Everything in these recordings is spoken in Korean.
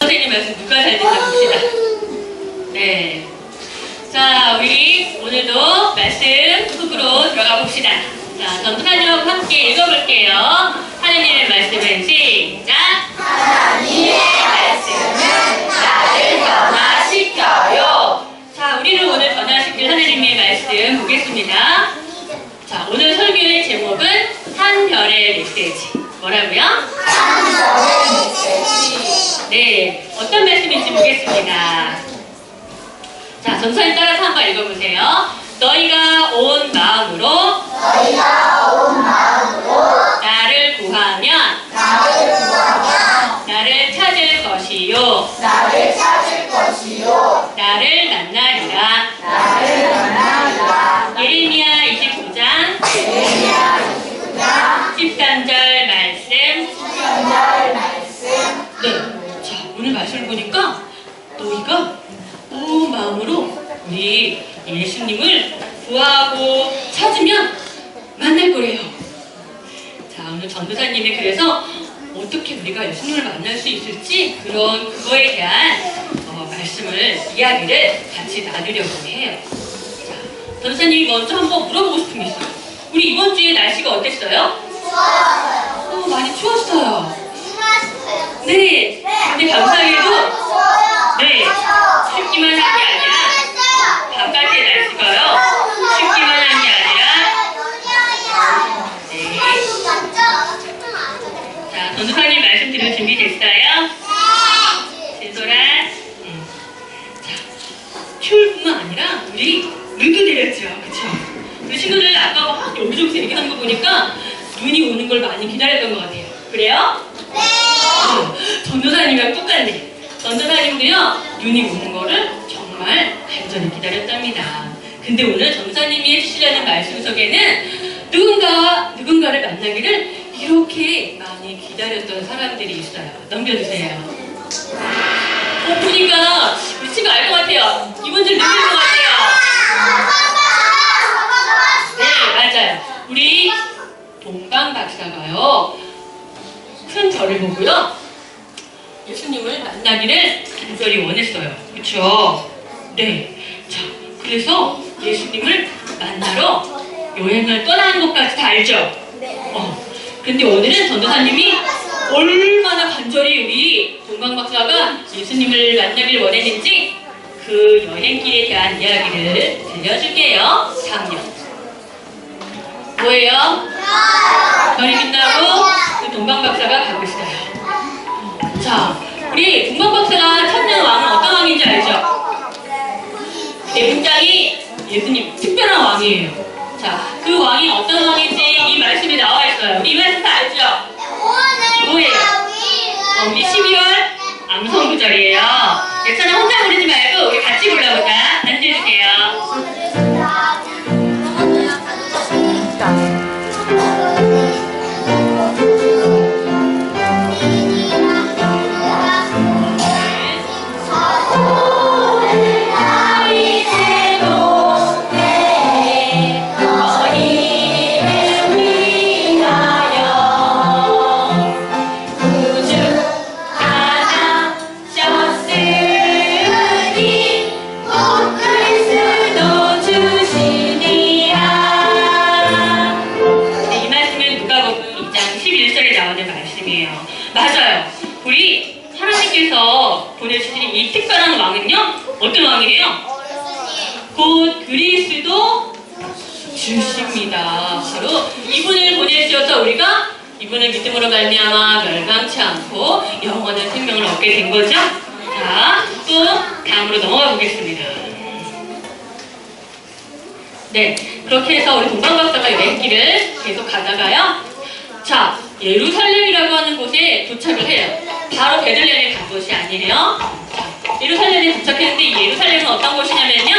선생님 말씀 누가 잘 듣나 봅시다. 네. 자, 우리 오늘도 말씀 훅으로 들어가 봅시다. 자, 전도사님하고 함께 읽어볼게요. 하나님의 말씀은 시작. 하나님의 말씀은 나를 변화시켜요. 자, 우리는 오늘 변화시킬 하나님의 말씀 보겠습니다. 자, 오늘 설교의 제목은 한 별의 메시지. 뭐라고요? 한 별의 메시지. 네, 어떤 말씀인지 보겠습니다. 자, 전도사님 따라서 한번 읽어보세요. 너희가 온 마음으로 나를 구하면 나를 찾을 것이요 나를 만나리라. 예레미야 29장 13절 말씀. 네, 자, 오늘 말씀을 보니까 너희가 온 마음으로 우리 예수님을 구하고 찾으면 만날 거래요. 자, 오늘 전도사님이 그래서 어떻게 우리가 예수님을 만날 수 있을지 그거에 대한 말씀을, 이야기를 같이 나누려고 해요. 자, 전도사님이 먼저 한번 물어보고 싶은 게 있어요. 우리 이번 주에 날씨가 어땠어요? 많이 추웠어요. 네. 근데 감사하게도 네, 춥기만 한 게 아니라 바깥의 날씨가요, 춥기만 한 게 아니라 네. 자, 전도사님 말씀 들을 준비 됐어요? 진솔아. 자, 추울 뿐만 아니라 우리 눈도 내렸죠. 그쵸? 우리 친구들 아까 막 여기저기서 얘기하는 거 보니까 눈이 오는 걸 많이 기다렸던 것 같아요. 그래요? 네. 전도사님이랑 똑같네. 전도사님도요, 눈이 오는 거를 정말 간절히 기다렸답니다. 근데 오늘 전도사님이 해주시려는 말씀 속에는 누군가를 만나기를 이렇게 많이 기다렸던 사람들이 있어요. 넘겨주세요. 보니까 우리 친구 알 것 같아요. 이번 주 누구일 것 같아요? 네, 맞아요. 우리 동방 박사가요, 큰 별을 보고요, 예수님을 만나기를 간절히 원했어요. 그쵸? 네. 자, 그래서 예수님을 만나러 여행을 떠나는 것까지 다 알죠? 근데 오늘은 전도사님이 얼마나 간절히 우리 동방박사가 예수님을 만나기를 원했는지 그 여행길에 대한 이야기를 들려줄게요. 다음요. 뭐예요? 별이 빛나고 그 동방박사가 가고 있어요. 자, 우리 동방박사가 찾는 왕은 어떤 왕인지 알죠? 굉장히 예수님 특별한 왕이에요. 자, 그 왕이 어떤 왕인지 이 말씀에 나와 있어요. 우리 이 말씀 다 알죠? 뭐예요? 우리 12월 암송구절이에요. 예찬아 혼자 부르지 말고 우리 같이 불러보자. 앉아주세요. 맞아요. 우리 하나님께서 보내주신 이 특별한 왕은요, 어떤 왕이에요? 곧 그리스도 주십니다. 바로 이분을 보내주셔서 우리가 이분을 믿음으로 말미암아 멸망치 않고 영원한 생명을 얻게 된 거죠. 자, 또 다음으로 넘어가 보겠습니다. 네, 그렇게 해서 우리 동방박사가 여행길을 계속 가다가요, 자, 예루살렘이라고 하는 곳에 도착을 해요. 바로 베들레헴에 간 곳이 아니에요. 자, 예루살렘에 도착했는데 이 예루살렘은 어떤 곳이냐면요,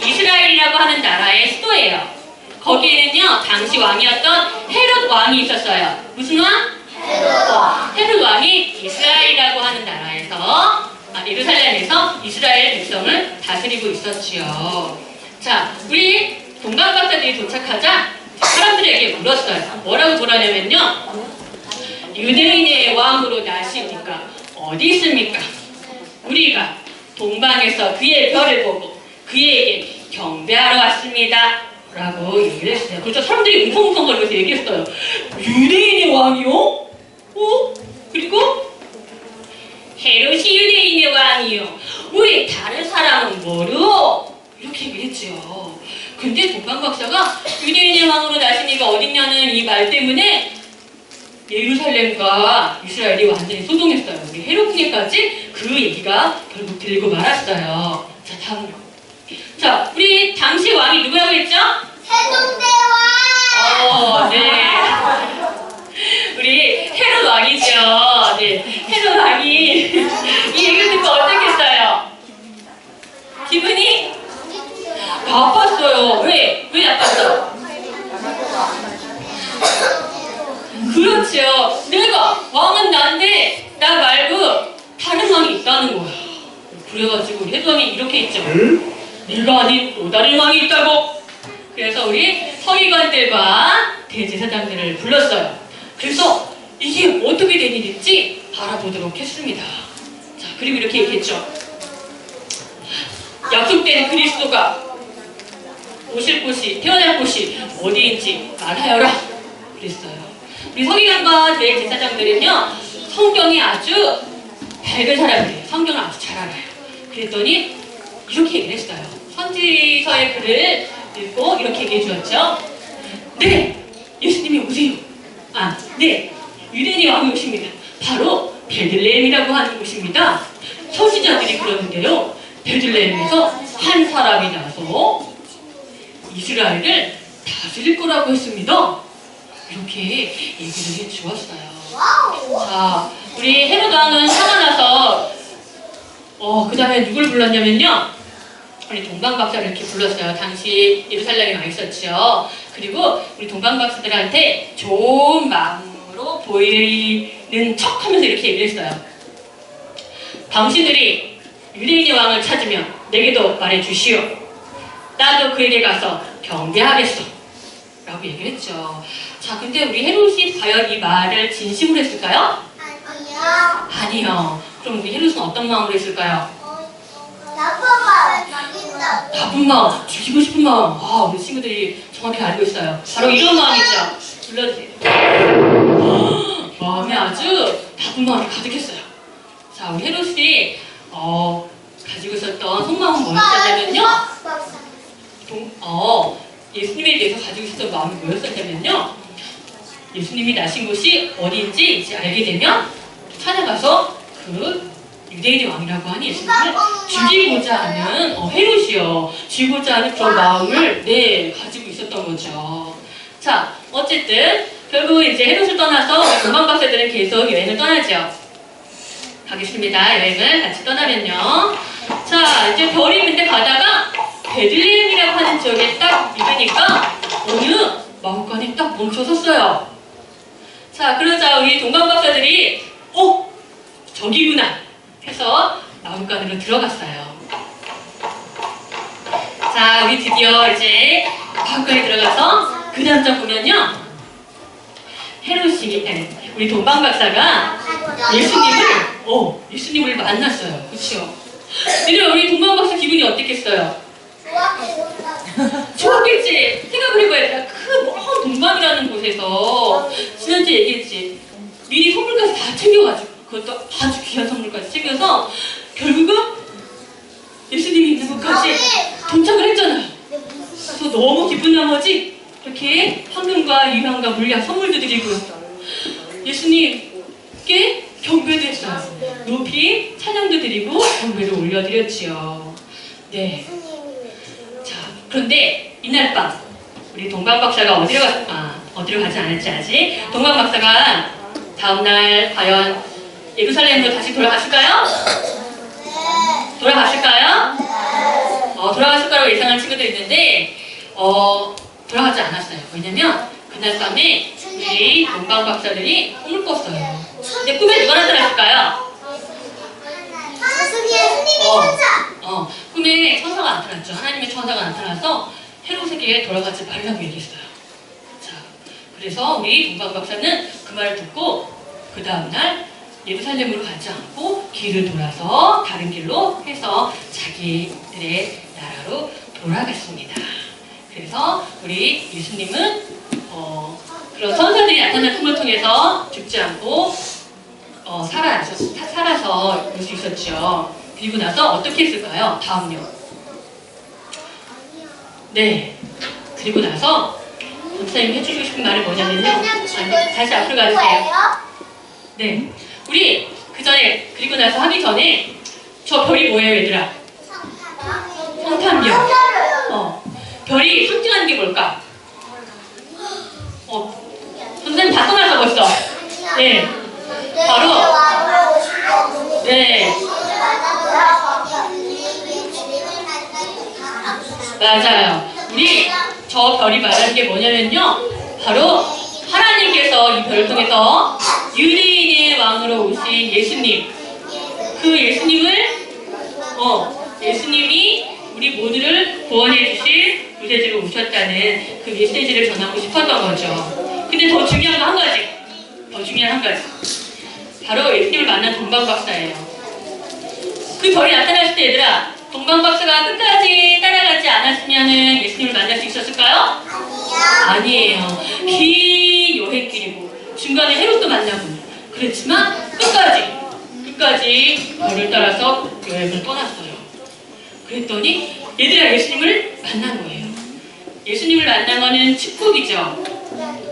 이스라엘이라고 하는 나라의 수도예요. 거기에는요, 당시 왕이었던 헤롯 왕이 있었어요. 무슨 왕? 헤롯 왕이 이스라엘이라고 하는 나라에서, 예루살렘에서 이스라엘 백성을 다스리고 있었지요. 자, 우리 동방박사들이 도착하자 사람들에게 물었어요. 뭐라고 물었냐면요, 유대인의 왕으로 나시니까 어디 있습니까? 우리가 동방에서 그의 별을 보고 그에게 경배하러 왔습니다. 라고 얘기를 했어요. 그렇죠. 사람들이 웅성웅성거리면서 얘기했어요. 유대인의 왕이요? 그리고 헤롯이 유대인의 왕이요. 우리 다른 사람은 뭐로? 이렇게 얘기했죠. 근데 동방박사가 유대인의 왕으로 나신 이가 어딨냐는 이 말 때문에 예루살렘과 이스라엘이 완전히 소동했어요. 우리 헤롯에게까지 그 얘기가 결국 들고 말았어요. 자, 다음으로. 자, 우리 당시 왕이 누구라고 했죠? 세종대왕. 네. 우리 헤롯 왕이죠. 네. 헤롯 왕이 이 얘기를 듣고 어떻겠어요? 기분이 나빴어요. 왜? 왜 나빴어? 그렇죠. 내가 왕은 난데 나 말고 다른 왕이 있다는 거야. 그래가지고 우리 헤롯 왕이 이렇게 했죠. 네가 아닌 또 다른 왕이 있다고. 그래서 우리 서기관들과 대제사장들을 불렀어요. 그래서 이게 어떻게 된 일인지 알아보도록 했습니다. 자, 그리고 이렇게 얘기했죠. 약속된 그리스도가 오실 곳이, 태어날 곳이 어디인지 말하여라. 그랬어요. 우리 서기관과 대제사장들은요, 성경이 아주 밝은 사람들이에요. 성경을 아주 잘 알아요. 그랬더니 이렇게 얘기를 했어요. 선지서의 글을 읽고 이렇게 얘기해 주었죠. 네! 예수님이 오세요. 네! 유대인의 왕이 오십니다. 바로 베들레헴이라고 하는 곳입니다. 선지자들이 그러는데요. 베들레헴에서 한 사람이 나서 이스라엘을 다스릴 거라고 했습니다. 이렇게 얘기를 해 주었어요. 자, 우리 헤롯 왕은 화가 나서 그 다음에 누굴 불렀냐면요. 우리 동방박사를 이렇게 불렀어요. 당시 예루살렘에 와 있었죠. 그리고 우리 동방박사들한테 좋은 마음으로 보이는 척 하면서 이렇게 얘기를 했어요. 당신들이 유대인의 왕을 찾으면 내게도 말해주시오. 나도 그에게 가서 경배하겠어. 라고 얘기를 했죠. 자, 근데 우리 헤롯이 과연 이 말을 진심으로 했을까요? 아니요. 아니요. 그럼 우리 헤롯은 어떤 마음으로 했을까요? 나쁜 마음, 죽이고 싶은 마음. 우리 친구들이 정확히 알고 있어요. 바로 이런 마음이죠. 불러주세요. 마음이 아주 나쁜 마음이 가득했어요. 자, 우리 헤롯이 가지고 있었던 속마음은 뭐였냐면요. 예수님에 대해서 가지고 있었던 마음이 뭐였었냐면요. 예수님이 나신 곳이 어디인지 이제 알게 되면 찾아가서 그 유대인의 왕이라고 하는 예수님을 죽이고자 하는 헤롯이요. 죽이고자 하는 그런 마음을 가지고 있었던 거죠. 자, 어쨌든 결국 이제 헤롯을 떠나서 동방박사들은 계속 여행을 떠나죠. 가겠습니다. 여행을 같이 떠나면요. 자, 이제 별이 근데 가다가 베들레헴이라고 하는 지역에 딱 이르니까 어느 마을간에 딱 멈춰섰어요. 자, 그러자 우리 동방박사들이 저기구나 해서 마을간으로 들어갔어요. 자, 우리 드디어 이제 마을간에 들어가서 그 다음 보면요. 헤롯이, 우리 동방박사가 예수님을 만났어요. 그쵸? 얘들아, 우리 동방박사 기분이 어땠겠어요? 좋았겠지? 생각을 해봐야 큰 동방이라는 곳에서 지난주에 얘기했지. 미리 선물까지 다 챙겨가지고 그것도 아주 귀한 선물까지 챙겨서 결국은 예수님이 있는 곳까지 도착을 했잖아요. 그래서 너무 기쁜 나머지 이렇게 황금과 유향과 물약 선물도 드리고 예수님께 경배도 했어요. 높이 찬양도 드리고 경배를 올려드렸지요. 네. 자, 그런데 이날 밤 우리 동방박사가 어디로 가지 않았지 아직. 동방박사가 다음날 과연 예루살렘으로 다시 돌아갔을까요? 돌아갔을까요? 돌아갔을 거라고 예상한 친구들이 있는데 돌아가지 않았어요. 왜냐면 그날 밤에 우리 동방박사들이 꿈을 꿨어요. 근데 꿈에 누가 나타났을까요? 꿈에 천사가 나타났죠. 하나님의 천사가 나타나서 헤롯에게 돌아가지 말라고 얘기했어요. 자, 그래서 우리 동방박사는 그 말을 듣고 그 다음날 예루살렘으로 가지 않고 길을 돌아서 다른 길로 해서 자기들의 나라로 돌아갔습니다. 그래서 우리 예수님은 그런 선사들이 나타난 꿈을 통해서 죽지 않고 살아서 올 수 있었죠. 그리고 나서 어떻게 했을까요? 다음요. 네. 그리고 나서 목사님이 해주고 싶은 말이 뭐냐면요. 다시 앞으로 가주세요. 네. 우리 그 전에 그리고 나서 하기 전에 저 별이 뭐예요, 얘들아? 성탄별. 별이 상징하는 게 뭘까? 선생님 다 떠나서 벌써. 네. 바로 네. 맞아요. 우리 저 별이 말하는 게 뭐냐면요. 바로 하나님께서 이 별을 통해서 유대인의 왕으로 오신 예수님. 그 예수님이 우리 모두를 구원해 주실 구세주로 오셨다는 그 메시지를 전하고 싶었던 거죠. 근데 더 중요한 거 한 가지. 더 중요한 한 가지. 바로 예수님을 만난 동방박사예요. 그 별이 나타났을 때 얘들아, 동방박사가 끝까지 따라가지 않았으면 예수님을 만날 수 있었을까요? 아니에요. 긴 여행길이고 중간에 헤롯도 만나고 그렇지만 끝까지 별을 따라서 여행을 떠났어요. 그랬더니 얘들아 예수님을 만난 거예요. 예수님을 만난 거는 축복이죠.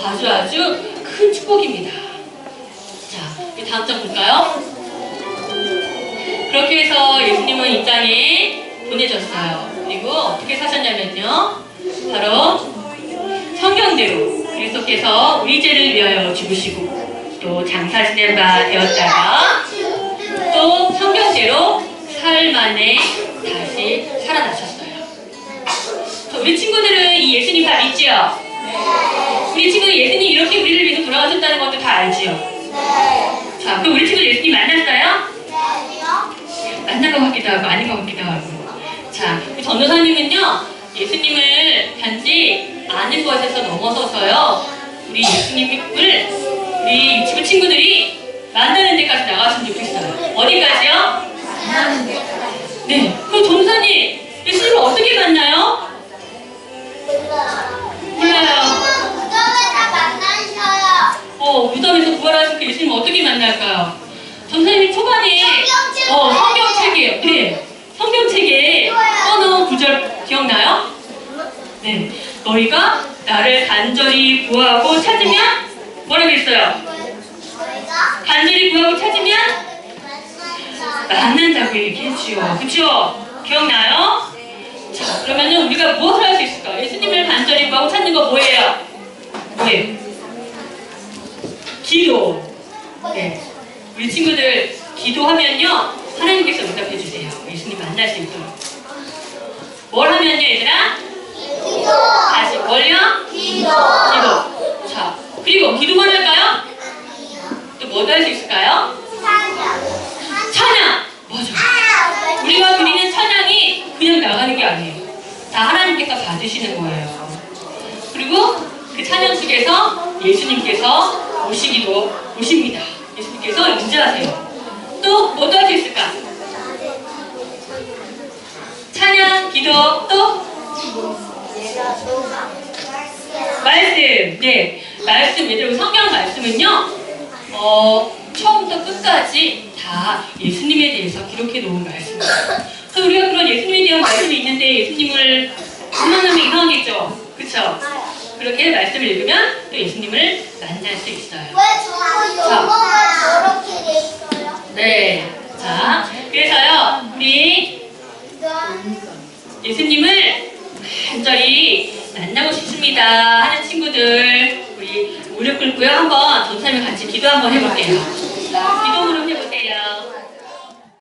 아주 큰 축복입니다. 자, 다음 장 볼까요? 그렇게 해서 예수님은 이 땅에 보내졌어요. 그리고 어떻게 사셨냐면요. 바로 성경대로 그리스도께서 우리 죄를 위하여 죽으시고 또 장사 지낸 바 되었다가 또 성경대로 사흘 만에 다시 살아나셨어요. 우리 친구들은 이 예수님 다 믿지요? 우리 친구들 예수님 이렇게 우리를 위해서 돌아가셨다는 것도 다 알지요? 자, 그럼 우리 친구들 예수님 만났어요? 만난 것 같기도 하고 아닌 것 같기도 하고. 자, 전도사님은요 예수님을 단지 아는 것에서 넘어서서요 우리 예수님을 우리 유치부 친구들이 만나는 데까지 나갔으면 좋겠어요. 어디까지요? 만나는 데까지. 네. 그럼 전도사님 예수님을 어떻게 만나요? 몰라요. 무덤에서 부활하신 그 예수님 어떻게 만날까요? 전도사님이 초반에 성경책이에요. 네. 성경책에 써놓은 구절 기억나요? 네. 너희가 나를 간절히 구하고 찾으면 뭐라고 했어요? 간절히 구하고 찾으면 만난다고 얘기했지요. 그쵸? 기억나요? 자, 그러면은 우리가 무엇을 할 수 있을까? 예수님을 간절히 구하고 찾는 거 뭐예요? 뭐예요? 기도. 네. 우리 친구들 기도하면요 하나님께서 응답해 주세요. 예수님 만날 수 있도록. 뭘 하면요 얘들아? 기도. 다시 뭘요? 기도. 자, 그리고 기도만 할까요? 또 뭐도 할 수 있을까요? 찬양. 맞아. 우리가 드리는 찬양이 그냥 나가는 게 아니에요. 다 하나님께서 받으시는 거예요. 그리고 그 찬양 속에서 예수님께서 오십니다. 예수님께서 임재하세요. 또 뭐도 할 수 있을까? 찬양, 기도, 또 말씀. 네, 말씀. 얘들 성경 말씀은요 처음부터 끝까지 다 예수님에 대해서 기록해 놓은 말씀이에요. 그래서 우리가 그런 예수님에 대한 말씀이 있는데 예수님을 생각하면 이상하겠죠? 그쵸? 그렇게 말씀을 읽으면 또 예수님을 만날 수 있어요. 왜 저거 영어가 저렇게 돼 있어요? 네. 자, 그래서요, 우리 예수님을 간절히 만나고 싶습니다 하는 친구들, 우리 무릎 꿇고요. 한번 전사님과 같이 기도 한번 해볼게요.